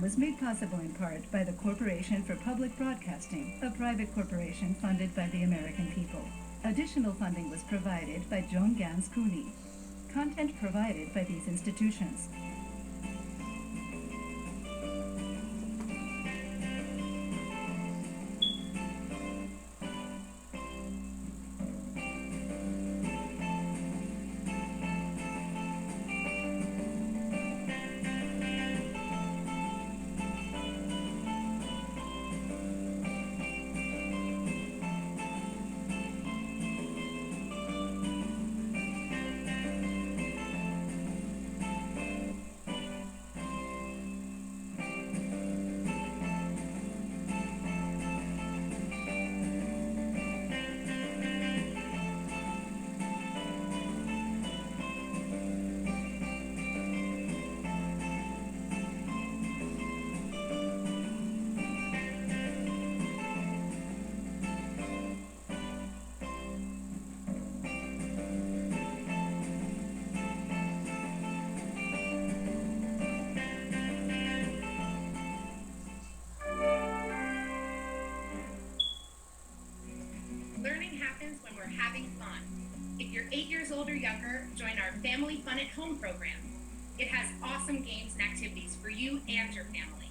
was made possible in part by the Corporation for Public Broadcasting, a private corporation funded by the American people. Additional funding was provided by Joan Gans Cooney. Content provided by these institutions. Learning happens when we're having fun. If you're 8 years old or younger, join our Family Fun at Home program. It has awesome games and activities for you and your family.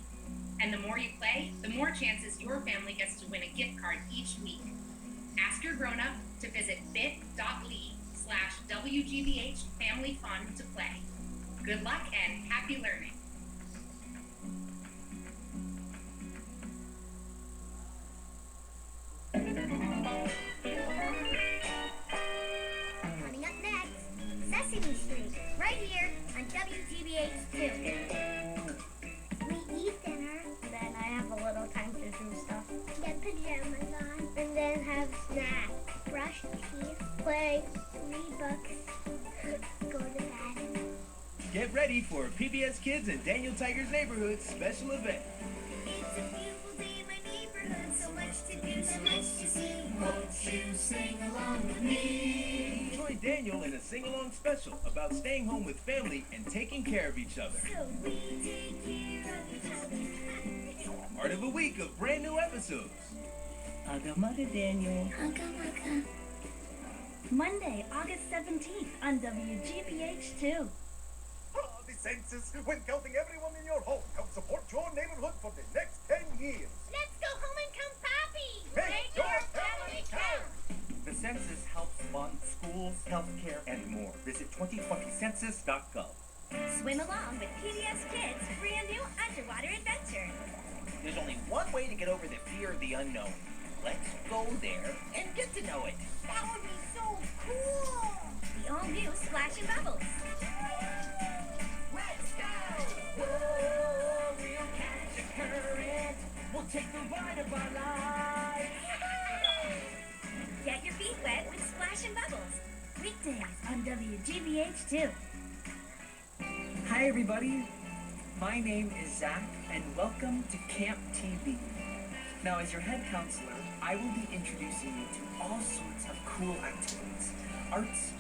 And the more you play, the more chances your family gets to win a gift card each week. Ask your grown-up to visit bit.ly/WGBH Family Fun to play. Good luck and happy learning. Coming up next, Sesame Street, right here on WGBH-2. We eat dinner, then I have a little time to do stuff. Get pajamas on, and then have snacks. Brush teeth, play, read books, go to bed. Get ready for PBS Kids and Daniel Tiger's Neighborhood special event. It's a beautiful day in my neighborhood, so much to do, so much to see. Won't you sing along with me? Join Daniel in a sing-along special about staying home with family and taking care of each other. So we take care of each other. Part of a week of brand new episodes. Aga Maga Daniel. Hugga Mugga. Monday, August 17th on WGBH-2. The census, when counting everyone in your home, help support your neighborhood for the next 10 years. Let's go home and count Pappy. Make your family count. The census helps fund schools, healthcare, and more. Visit 2020census.gov. Swim along with PBS Kids' brand new underwater adventure. There's only one way to get over the fear of the unknown. Let's go there and get to know it. That would be so cool. The all-new Splash and Bubbles. Let's go! Whoa, we'll catch a current. We'll take the ride of our lives. Get your feet wet with Splash and Bubbles. Weekdays on WGBH-2. Hi everybody, my name is Zach and welcome to Camp TV. Now as your head counselor, I will be introducing you to all sorts of cool activities. Arts,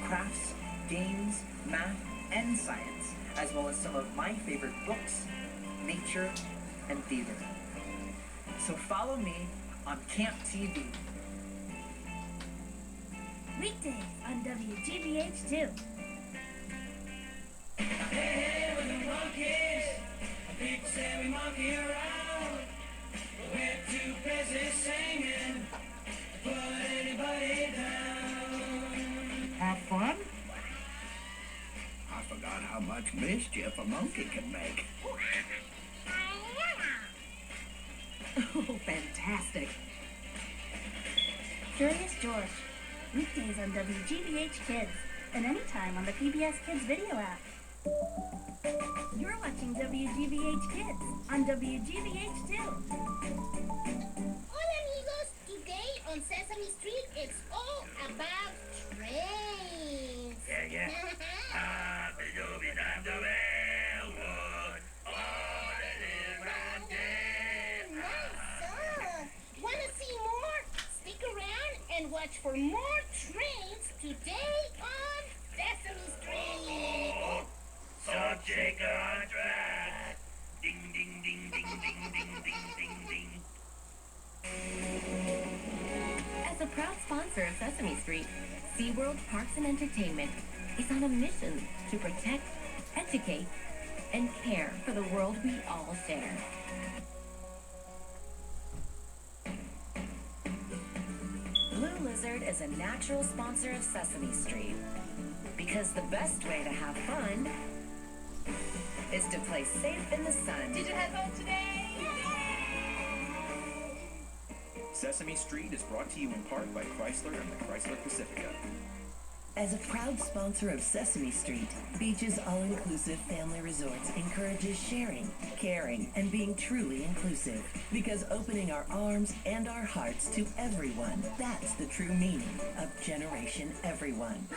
crafts, games, math, and science, as well as some of my favorite books, nature, and theater. So follow me on Camp TV. Weekdays on WGBH-2. Hey, we're the monkeys. People say we monkey around. We're too busy singing to put anybody down. Have fun? I forgot how much mischief a monkey can make. Oh, fantastic. Curious George. Weekdays on WGBH Kids. And anytime on the PBS Kids video app. You're watching WGBH Kids on WGBH-2. Hola amigos, today on Sesame Street it's all about trains. Yeah. Happy-dooby time to Elwood. All that is right there. Nice song. Wanna see more? Stick around and watch for more trains today on Sesame Street. So check on track. Ding, ding, ding. of Parks and Entertainment is on a mission to protect, educate, and care for the world we all share. Blue Lizard is a natural sponsor of Sesame Street because the best way to have fun is to play safe in the sun. Did you have fun today? Sesame Street is brought to you in part by Chrysler and the Chrysler Pacifica. As a proud sponsor of Sesame Street, Beach's all-inclusive family resorts encourages sharing, caring, and being truly inclusive. Because opening our arms and our hearts to everyone, that's the true meaning of Generation Everyone.